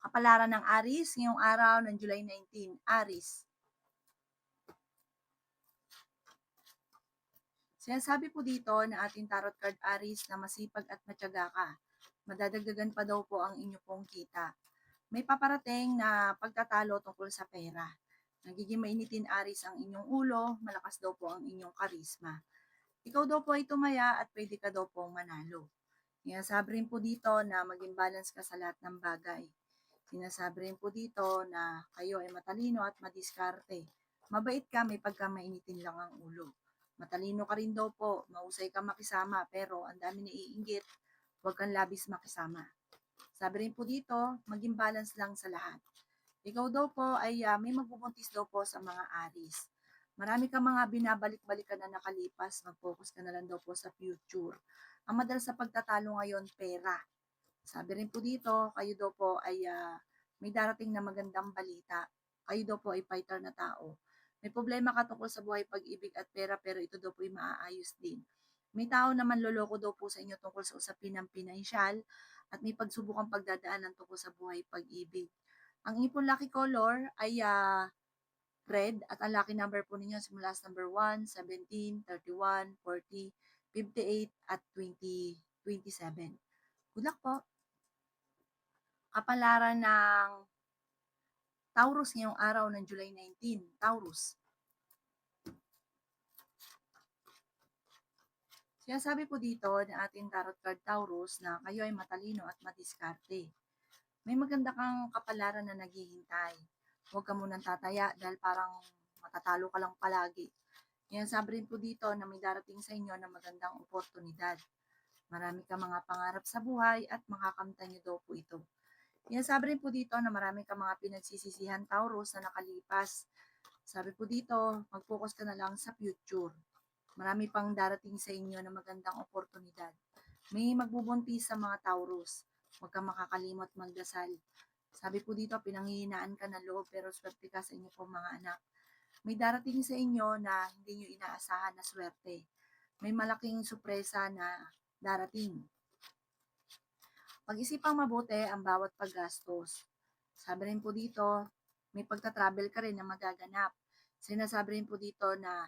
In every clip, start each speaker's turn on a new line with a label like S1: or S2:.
S1: Kapalaran ng Aris ngayong araw ng July 19. Aris. Sinasabi po dito na ating tarot card Aris na masipag at matyaga ka. Madadagdagan pa daw po ang inyo pong kita. May paparating na pagtatalo tungkol sa pera. Nagiging mainitin Aris ang inyong ulo, malakas daw po ang inyong karisma. Ikaw daw po ay tumaya at pwede ka daw pong manalo. Sinasabi rin po dito na maging balance ka sa lahat ng bagay. Sinasabi rin po dito na kayo ay matalino at madiskarte. Mabait ka, may pagkamainitin lang ang ulo. Matalino ka rin daw po, mahusay ka makisama, pero ang dami naiinggit, huwag kang labis makisama. Sabi rin po dito, maging balance lang sa lahat. Ikaw daw po ay may magbubuntis daw po sa mga aris. Marami ka mga binabalik-balikan na nakalipas, mag-focus ka na lang daw po sa future. Ang madalas sa pagtatalo ngayon, pera. Sabi rin po dito, kayo daw po ay may darating na magandang balita. Kayo daw po ay fighter na tao. May problema ka tungkol sa buhay, pag-ibig at pera, pero ito daw po ay maaayos din. May tao naman loloko daw po sa inyo tungkol sa usapin ng pinansyal at may pagsubukang pagdadaanan tungkol sa buhay, pag-ibig. Ang ipon lucky color ay red at ang lucky number po ninyo simula sa number 1, 17, 31, 40, 58 at 20, 27. Good luck po! Kapalaran ng Taurus ngayong araw ng July 19. Taurus. Sinasabi po dito ng ating tarot card Taurus na kayo ay matalino at madiskarte. May maganda kang kapalaran na naghihintay. Huwag ka munang tataya dahil parang matatalo ka lang palagi. Sinasabi rin po dito na may darating sa inyo na magandang oportunidad. Marami ka mga pangarap sa buhay at makakamtan niyo daw po ito. Sinasabi rin po dito na marami ka mga pinagsisisihan Taurus na nakalipas. Sabi po dito, mag-focus ka na lang sa future. Marami pang darating sa inyo na magandang oportunidad. May magbubuntis sa mga Taurus. Huwag kang makakalimot magdasal. Sabi po dito, pinanghihinaan ka ng loob pero swerte ka sa inyo pong mga anak. May darating sa inyo na hindi nyo inaasahan na swerte. May malaking sorpresa na darating. Pag-isipang mabuti ang bawat paggastos. Sabi rin po dito, may pagta-travel ka rin na magaganap. Sinasabi rin po dito na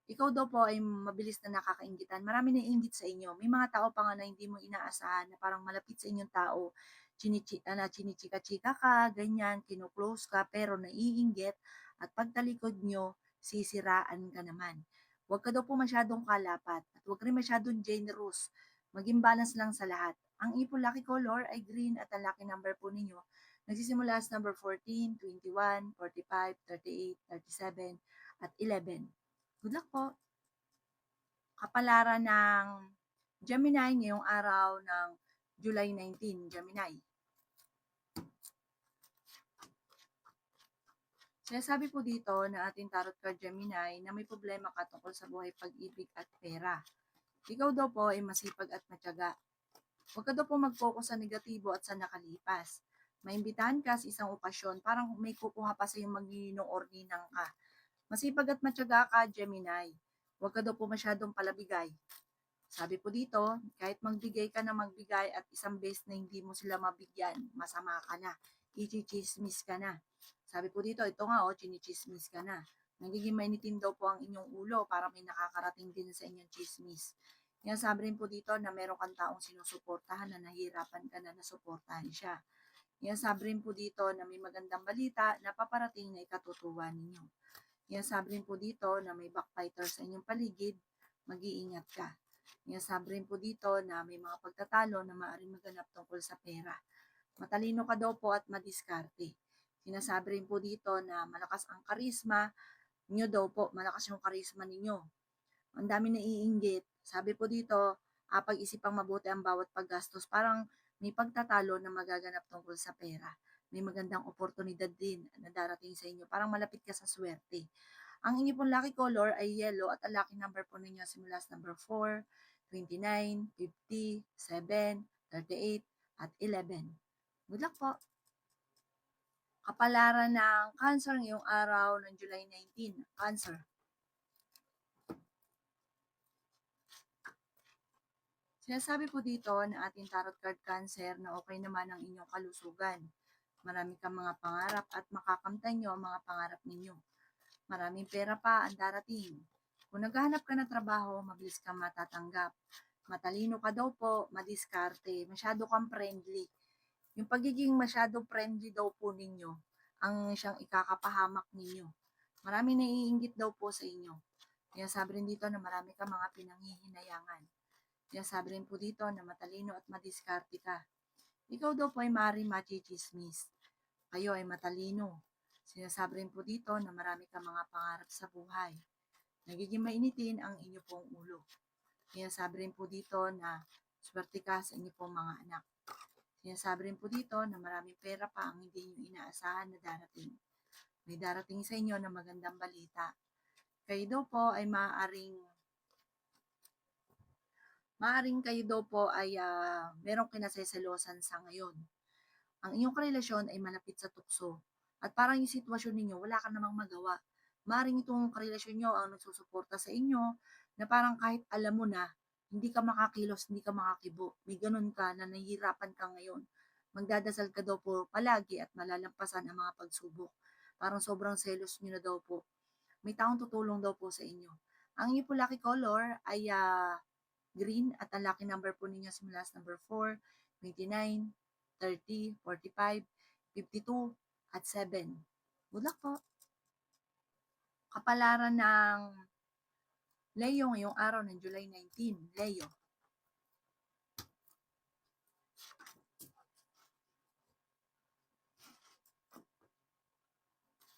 S1: ikaw daw po ay mabilis na nakakainggitan. Marami na inggit sa inyo. May mga tao pa nga na hindi mo inaasahan na parang malapit sa inyong tao. Chinichika-chika ka, ganyan, kinuklose ka, pero naiinggit at pagtalikod nyo, sisiraan ka naman. Huwag ka daw po masyadong kalapat at huwag rin masyadong generous. Maging balance lang sa lahat. Ang ipon lucky color ay green at ang lucky number po ninyo nagsisimula sa number 14, 21, 45, 38, 37 at 11. Good luck po! Kapalaran ng Gemini ngayong araw ng July 19, Gemini. Sinasabi po dito na ating tarot card Gemini na may problema ka tungkol sa buhay, pag-ibig at pera. Ikaw daw po ay masipag at matyaga. Huwag ka daw po mag-focus sa negatibo at sa nakalipas. Maimbitahan ka sa isang okasyon, parang may kukuha pa sa iyong magninong or ninang ka. Masipag at matyaga ka, Gemini. Huwag ka daw po masyadong palabigay. Sabi po dito, kahit magbigay ka na magbigay at isang beses na hindi mo sila mabigyan, masama ka na. Ichichismis ka na. Sabi po dito, ito nga chinichismis ka na. Nagiging mainitin daw po ang inyong ulo para may nakakarating din sa inyong chismis. Yan sabi rin po dito na meron kang taong sinusuportahan na nahihirapan ka na nasuportahan siya. Yan sabi rin po dito na may magandang balita na paparating na ikatutuwa ninyo. Yan sabi rin po dito na may backbiter sa inyong paligid, mag-iingat ka. Yan sabi rin po dito na may mga pagtatalo na maaaring maganap tungkol sa pera. Matalino ka daw po at madiskarte. Sinasabi rin po dito na malakas ang karisma nyo daw po, malakas yung karisma ninyo. Ang dami naiinggit. Sabi po dito, pag-isipang mabuti ang bawat paggastos. Parang may pagtatalo na magaganap tungkol sa pera. May magandang oportunidad din na darating sa inyo. Parang malapit ka sa swerte. Ang inyo pong lucky color ay yellow at ang lucky number po ninyo simula sa number 4, 29, 50, 7, 38, at 11. Good luck po! Kapalaran ng Cancer ngayong araw ng July 19. Cancer. Sinasabi po dito na ating tarot card Cancer na okay naman ang inyong kalusugan. Marami kang mga pangarap at makakamtan nyo ang mga pangarap ninyo. Maraming pera pa ang darating. Kung naghahanap ka ng trabaho, mabilis kang matatanggap. Matalino ka daw po, madiskarte, masyado kang friendly. Yung pagiging masyado friendly daw po ninyo, ang siyang ikakapahamak ninyo. Maraming naiinggit daw po sa inyo. Kaya sabi rin dito na marami kang mga pinanghihinayangan. Kaya sabi rin po dito na matalino at madiskarte ka. Ikaw daw po ay maaaring machichismis. Kayo ay matalino. Sinasabi rin po dito na marami kang mga pangarap sa buhay. Nagiging mainitin ang inyo pong ulo. Kaya sabi rin po dito na swerte ka sa inyo pong mga anak. Sinasabi rin po dito na maraming pera pa ang hindi nyo inaasahan na darating. May darating sa inyo na magandang balita. Kayo daw po ay maaring kayo daw po ay merong kinaseselosan sa ngayon. Ang inyong karelasyon ay malapit sa tukso. At parang yung sitwasyon ninyo, wala ka namang magawa. Maring itong karelasyon nyo ang nagsusuporta sa inyo na parang kahit alam mo na, hindi ka makakilos, hindi ka makakibo. May ganun ka na nahihirapan ka ngayon. Magdadasal ka daw po palagi at malalampasan ang mga pagsubok. Parang sobrang selos nyo na daw po. May taong tutulong daw po sa inyo. Ang inyo po lucky color ay green at ang lucky number po ninyo simula sa number 4, 29, 30, 45, 52, at 7. Good luck po. Kapalaran ng Leo ngayong araw ng July 19. Leo.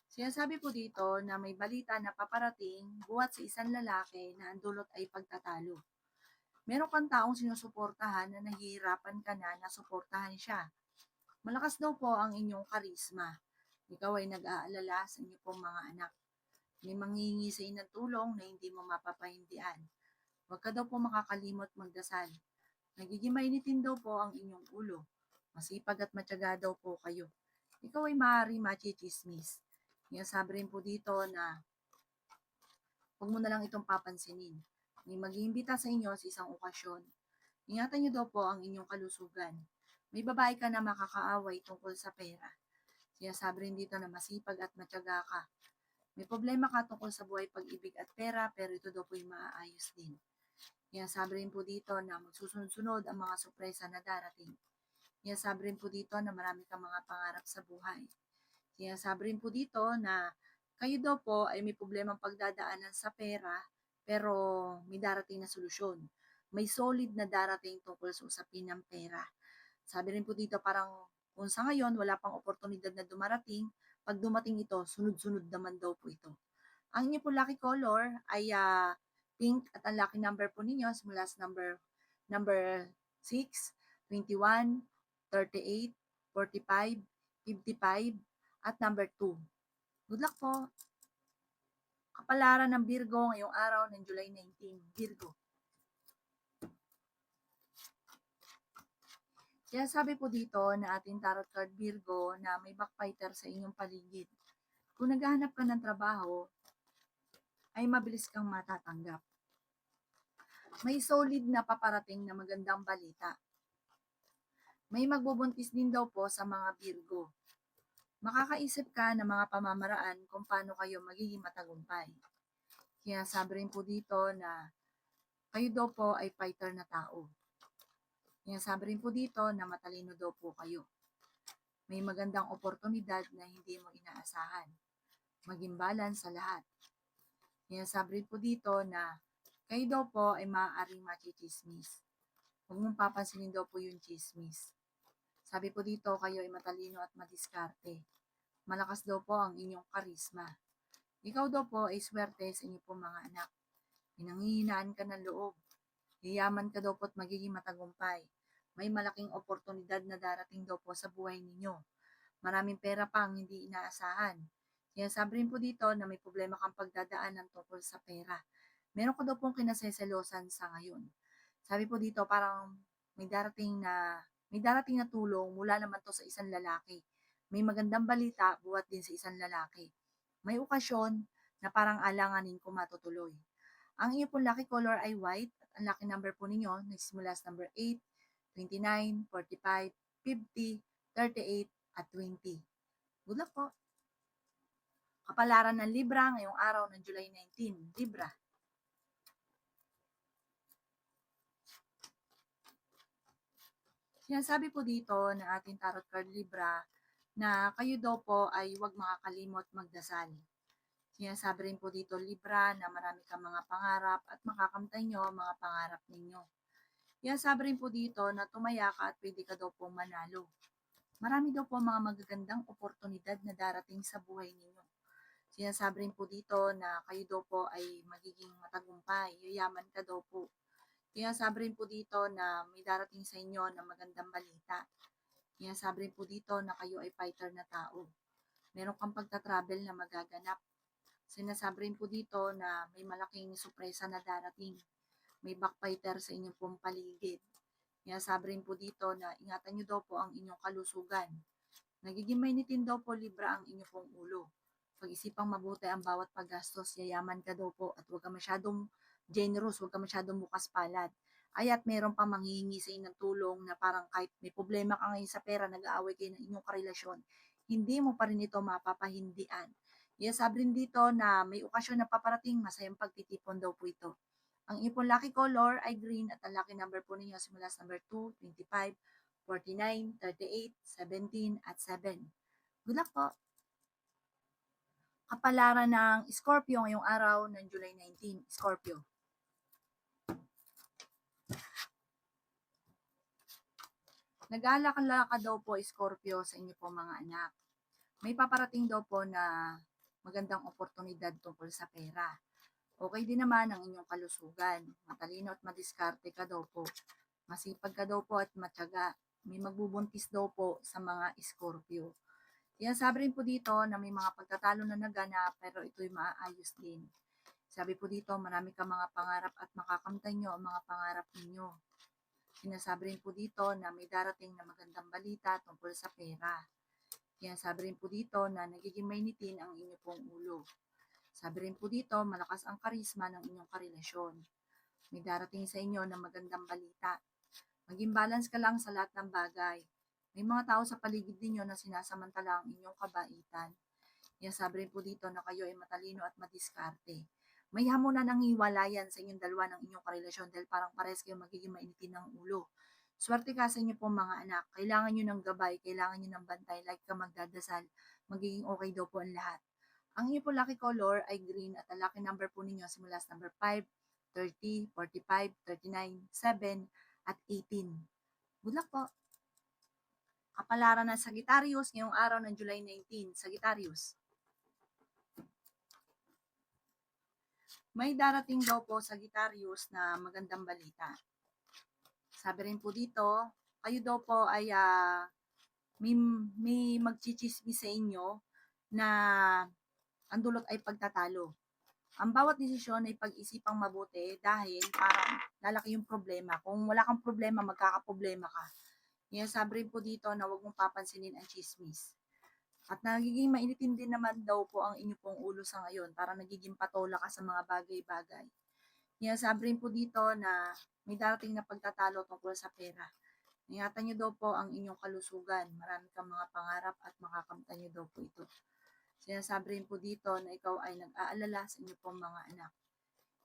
S1: Sinasabi po dito na may balita na paparating buhat sa isang lalaki na ang dulot ay pagtatalo. Meron kang taong sinusuportahan na nahihirapan ka na nasuportahan siya. Malakas daw po ang inyong karisma. Ikaw ay nag-aalala sa inyong pong mga anak. May manghihingi sa inyo ng tulong na hindi mo mapapahindian. Huwag ka daw po makakalimot magdasal. Nagiging mainitin daw po ang inyong ulo. Masipag at matyaga daw po kayo. Ikaw ay maaari machichismis. Sabi rin po dito na huwag mo na lang itong papansinin. May mag-iimbita sa inyo sa isang okasyon. Ingatan niyo daw po ang inyong kalusugan. May babae ka na makakaaway tungkol sa pera. Sabi rin dito na masipag at matyaga ka. May problema ka tungkol sa buhay, pag-ibig at pera, pero ito daw po yung maaayos din. Sabi rin po dito na magsusunod-sunod ang mga sorpresa na darating. Sabi rin po dito na marami kang mga pangarap sa buhay. Sabi rin po dito na kayo daw po ay may problemang pagdadaanan sa pera, pero may darating na solusyon. May solid na darating tungkol sa usapin ng pera. Sabi rin po dito parang kung sa ngayon wala pang oportunidad na dumarating, pag dumating ito, sunod-sunod naman daw po ito. Ang inyo po lucky color ay pink at ang lucky number po ninyo simula sa number 6, 21, 38, 45, 55, at number 2. Good luck po! Kapalaran ng Virgo ngayong araw ng July 19. Virgo. Kaya sabi po dito na ating tarot card Virgo na may backfighter sa inyong paligid. Kung naghahanap ka ng trabaho, ay mabilis kang matatanggap. May solid na paparating na magandang balita. May magbubuntis din daw po sa mga Virgo. Makakaisip ka ng mga pamamaraan kung paano kayo magiging matagumpay. Kaya sabi rin po dito na kayo daw po ay fighter na tao. Kaya sabi rin po dito na matalino daw po kayo. May magandang oportunidad na hindi mo inaasahan. Maging balance sa lahat. Kaya sabi rin po dito na kayo daw po ay maaaring machichismis. Huwag mong papansinin daw po yung chismis. Sabi po dito kayo ay matalino at madiskarte. Malakas daw po ang inyong karisma. Ikaw daw po ay swerte sa inyong pong mga anak. Pinanghihinaan ka ng loob. Yayaman ka daw po at magiging matagumpay. May malaking oportunidad na darating daw po sa buhay ninyo. Maraming pera pa ang hindi inaasahan. Kaya sabi rin po dito na may problema kang pagdadaanan tungkol sa pera. Meron ka daw pong kinaseselosan sa ngayon. Sabi po dito parang may darating na tulong mula naman to sa isang lalaki. May magandang balita buhat din sa isang lalaki. May okasyon na parang alanganin kung matutuloy. Ang iyo pong lucky color ay white at ang lucky number po ninyo nagsimula sa number 8, 29, 45, 50, 38, at 20. Good luck po. Kapalaran ng Libra ngayong araw ng July 19. Libra. Sinasabi po dito ng ating tarot card Libra na kayo daw po ay huwag makakalimot magdasal. Sinasabi rin po dito Libra na marami kang mga pangarap at makakamtan nyo ang mga pangarap ninyo. Sinasabi rin po dito na tumaya ka at pwede ka daw pong manalo. Marami daw po mga magagandang oportunidad na darating sa buhay ninyo. Sinasabi rin po dito na kayo daw po ay magiging matagumpay, yayaman ka daw po. Sinasabi rin po dito na may darating sa inyo na magandang balita. Sinasabi rin po dito na kayo ay fighter na tao. Meron kang pagta-travel na magaganap. Sinasabi rin po dito na may malaking sorpresa na darating. May backfighter sa inyong pong paligid. Sinasabi rin po dito na ingatan nyo daw po ang inyong kalusugan. Nagiging mainitin daw po Libra ang inyong pong ulo. Pag-isipang mabuti ang bawat paggastos, yayaman ka daw po at huwag ka masyadong generous, huwag ka masyadong bukas palad. Ay at meron pa manghihingi sa inyo ng tulong na parang kahit may problema ka ngayon sa pera, nag-aaway kayo ng inyong karelasyon, hindi mo pa rin ito mapapahindian. Sabi rin dito na may okasyon na paparating, masayang pagtitipon daw po ito. Ang inyong pong lucky color ay green at ang lucky number po ninyo simula sa number 2, 25, 49, 38, 17, at 7. Good luck po! Kapalaran ng Scorpio ngayong araw ng July 19. Scorpio. Nag-aalala ka daw po Scorpio sa inyo po mga anak. May paparating daw po na magandang oportunidad tungkol sa pera. Okay din naman ang inyong kalusugan. Matalino at madiskarte ka daw po. Masipag ka daw po at matyaga. May magbubuntis daw po sa mga Scorpio. Sabi rin po dito na may mga pagtatalo na naganap pero ito'y maaayos din. Sabi po dito marami kang mga pangarap at makakamtan nyo ang mga pangarap ninyo. Sinasabi rin po dito na may darating na magandang balita tungkol sa pera. Sabi rin po dito na nagiging mainitin ang inyong pong ulo. Sabi rin po dito malakas ang karisma ng inyong karelasyon. May darating sa inyo na magandang balita. Maging balance ka lang sa lahat ng bagay. May mga tao sa paligid ninyo na sinasamantala ang inyong kabaitan. Sabi rin po dito na kayo ay matalino at madiskarte. May hamunan ng hiwalayan sa inyong dalawa ng inyong karelasyon dahil parang pares kayo magiging mainitin ng ulo. Swerte ka sa inyo pong mga anak. Kailangan nyo ng gabay, kailangan nyo ng bantay, like ka magdadasal. Magiging okay daw po ang lahat. Ang inyo po lucky color ay green at ang lucky number po ninyo simula sa number 5, 30, 45, 39, 7, at 18. Good luck po! Kapalaran ng Sagittarius ngayong araw ng July 19. Sagittarius. May darating daw po Sagittarius na magandang balita. Sabi rin po dito, kayo daw po ay may magchichismis sa inyo na ang dulot ay pagtatalo. Ang bawat desisyon ay pag-isipang mabuti dahil parang lalaki yung problema. Kung wala kang problema, magkakaproblema ka. Sabi rin po dito na huwag mong papansinin ang chismis. At nagiging mainitin din naman daw po ang inyo pong ulo sa ngayon para nagiging patola ka sa mga bagay-bagay. Sabi rin po dito na may darating na pagtatalo tungkol sa pera. Ingatan nyo daw po ang inyong kalusugan. Marami kang mga pangarap at makakamtan nyo daw po ito. Sinasabi rin po dito na ikaw ay nag-aalala sa inyo pong mga anak.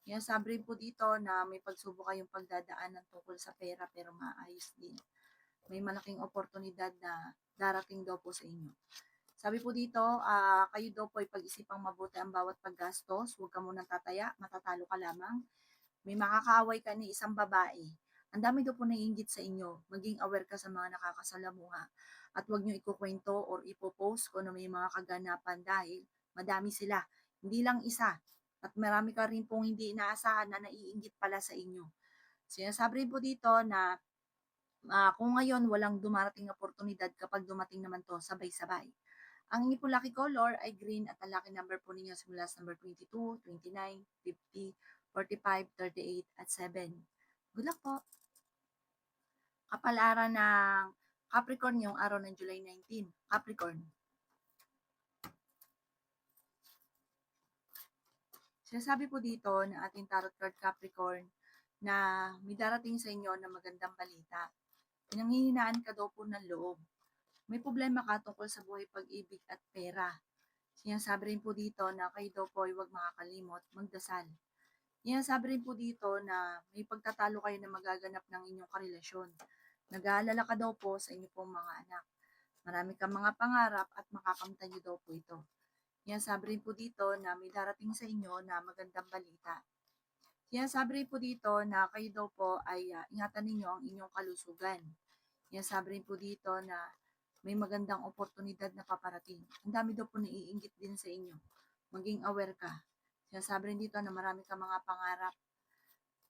S1: Sinasabi rin po dito na may pagsubok kayong pagdadaanan tungkol sa pera pero maayos din. May malaking oportunidad na darating daw po sa inyo. Sabi po dito, kayo daw po ay pag-isipang mabuti ang bawat paggastos. Huwag ka munang tataya, matatalo ka lamang. May makakaaway ka ni isang babae. Ang dami daw po naiinggit sa inyo. Maging aware ka sa mga nakakasalamuha. At huwag nyo ikukwento or ipopost kung ano may mga kaganapan dahil madami sila. Hindi lang isa. At marami ka rin pong hindi inaasahan na naiinggit pala sa inyo. Sinasabi rin po dito na kung ngayon walang dumarating na oportunidad, kapag dumating naman to sabay-sabay. Ang inyo po lucky color ay green at ang lucky number po ninyo simula sa number 22, 29, 50, 45, 38, at 7. Good luck po! Kapalaran ng Capricorn yung araw ng July 19. Capricorn. Sinasabi po dito ng ating tarot card Capricorn na may darating sa inyo na magandang balita. Pinanghihinaan ka daw po ng loob. may problema ka tungkol sa buhay, pag-ibig at pera. Sinasabi rin po dito na kayo daw po ay huwag makakalimot magdasal. Sinasabi rin po dito na may pagtatalo kayo na magaganap ng inyong karelasyon. Nag-aalala ka daw po sa inyo pong mga anak. Marami kang mga pangarap at makakamtan niyo daw po ito. Sinasabi rin po dito na may darating sa inyo na magandang balita. Sinasabi rin po dito na kayo daw po ay ingatan ninyo ang inyong kalusugan. Sinasabi rin po dito na may magandang oportunidad na paparating. Ang dami daw po naiinggit din sa inyo. Maging aware ka. Sinasabi rin dito na marami kang mga pangarap.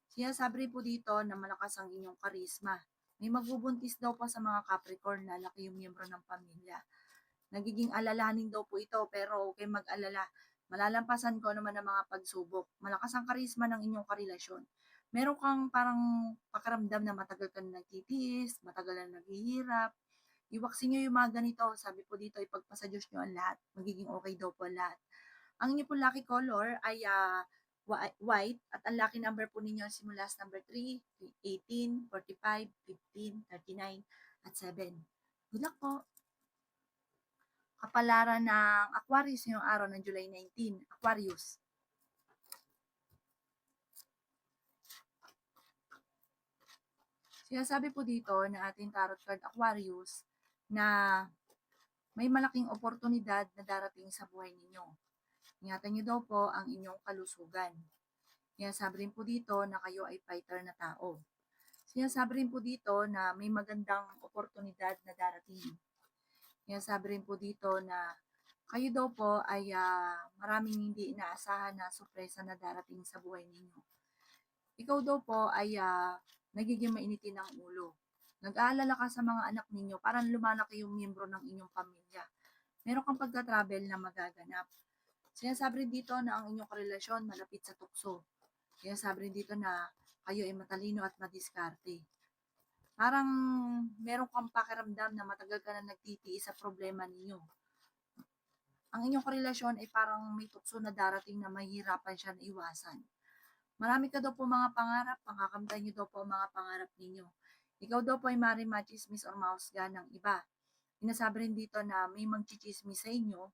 S1: Sinasabi rin po dito na malakas ang inyong karisma. May magbubuntis daw po sa mga Capricorn na laki yung miyembro ng pamilya. Nagiging alalahanin daw po ito, pero huwag kayong mag-alala. Malalampasan ko naman ang mga pagsubok. Malakas ang karisma ng inyong karelasyon. Meron kang parang pakiramdam na matagal ka na nagtitiis, matagal na naghihirap. Iwaksin nyo yung mga ganito. Sabi po dito, ipagpasa Diyos nyo ang lahat. Magiging okay daw po lahat. Ang inyo po lucky color ay white at ang lucky number po ninyo simula sa number 3, 18, 45, 15, 39, at 7. Good luck po! Kapalaran ng Aquarius ngayong araw ng July 19. Aquarius. Sinasabi po dito na ating tarot card Aquarius na may malaking oportunidad na darating sa buhay ninyo. Ingatan niyo daw po ang inyong kalusugan. Sinasabi rin po dito na kayo ay fighter na tao. Sinasabi rin po dito na may magandang oportunidad na darating. Sinasabi rin po dito na kayo daw po ay maraming hindi inaasahan na sorpresa na darating sa buhay ninyo. Ikaw daw po ay nagiging mainitin ang ulo. Nag-aalala ka sa mga anak ninyo, parang lumalaki yung miyembro ng inyong pamilya. Meron kang pagka-travel na magaganap. Sinasabi rin dito na ang inyong karelasyon malapit sa tukso. Sinasabi rin dito na kayo ay matalino at madiskarte. Parang meron kang pakiramdam na matagal ka na nagtitiis sa problema ninyo. Ang inyong karelasyon ay parang may tukso na darating na mahihirapan siya na iwasan. Marami ka daw po mga pangarap, makakamtan niyo daw po ang mga pangarap ninyo. Ikaw daw po ay maaaring machismis or mahusgahan ng iba. Sinasabi rin dito na may magchichismis sa inyo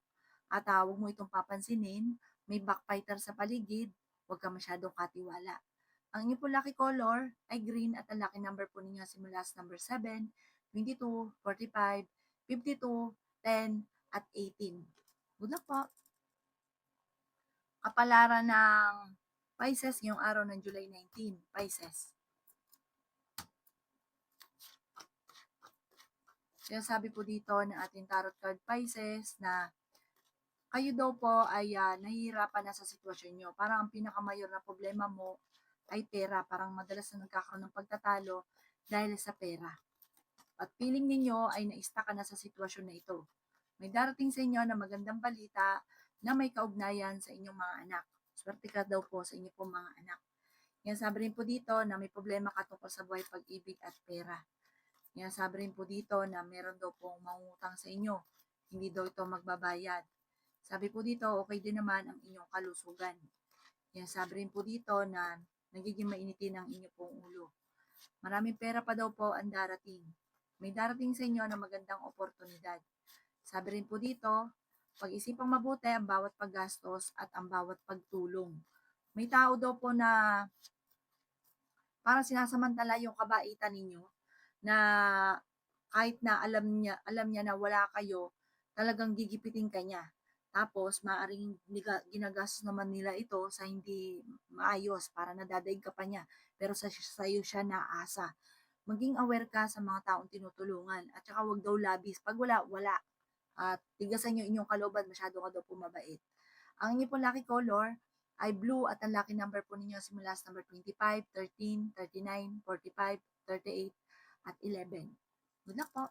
S1: at huwag mo itong papansinin, may backbiter sa paligid, huwag ka masyadong katiwala. Ang inyong po lucky color ay green at ang lucky number po ninyo simula sa number 7, 22, 45, 52, 10, at 18. Good luck po! Kapalaran ng Pisces ngayong araw ng July 19. Pisces. Sinasabi po dito ng ating tarot card Pisces na kayo daw po ay nahihirapan na sa sitwasyon nyo. Parang ang pinakamayor na problema mo ay pera. Parang madalas na nagkakaroon ng pagtatalo dahil sa pera. At feeling ninyo ay na-stuck ka na sa sitwasyon na ito. May darating sa inyo na magandang balita na may kaugnayan sa inyong mga anak. Swerte ka daw po sa inyong pong mga anak. Sabi rin po dito na may problema ka tungkol sa buhay, pag-ibig at pera. Sabi rin po dito na meron daw pong mangungutang sa inyo. Hindi daw ito magbabayad. Sabi po dito, okay din naman ang inyong kalusugan. Sabi rin po dito na nagiging mainitin ang inyong pong ulo. Maraming pera pa daw po ang darating. May darating sa inyo na magandang oportunidad. Sabi rin po dito, pag-isipang mabuti ang bawat paggastos at ang bawat pagtulong. May tao daw po na parang sinasamantala yung kabaitan ninyo na kahit na alam niya na wala kayo, talagang gigipitin ka niya. Tapos, maaaring ginagastos naman nila ito sa hindi maayos para nadadaig ka pa niya. Pero sa iyo siya naasa. Maging aware ka sa mga taong tinutulungan. At saka wag daw labis. Pag wala, wala. At tigasan yung inyong kalooban, masyado ka daw pumabait. Ang inyong po lucky color ay blue at ang lucky number po ninyo simula sa number 25, 13, 39, 45, 38, at 11. Good luck po!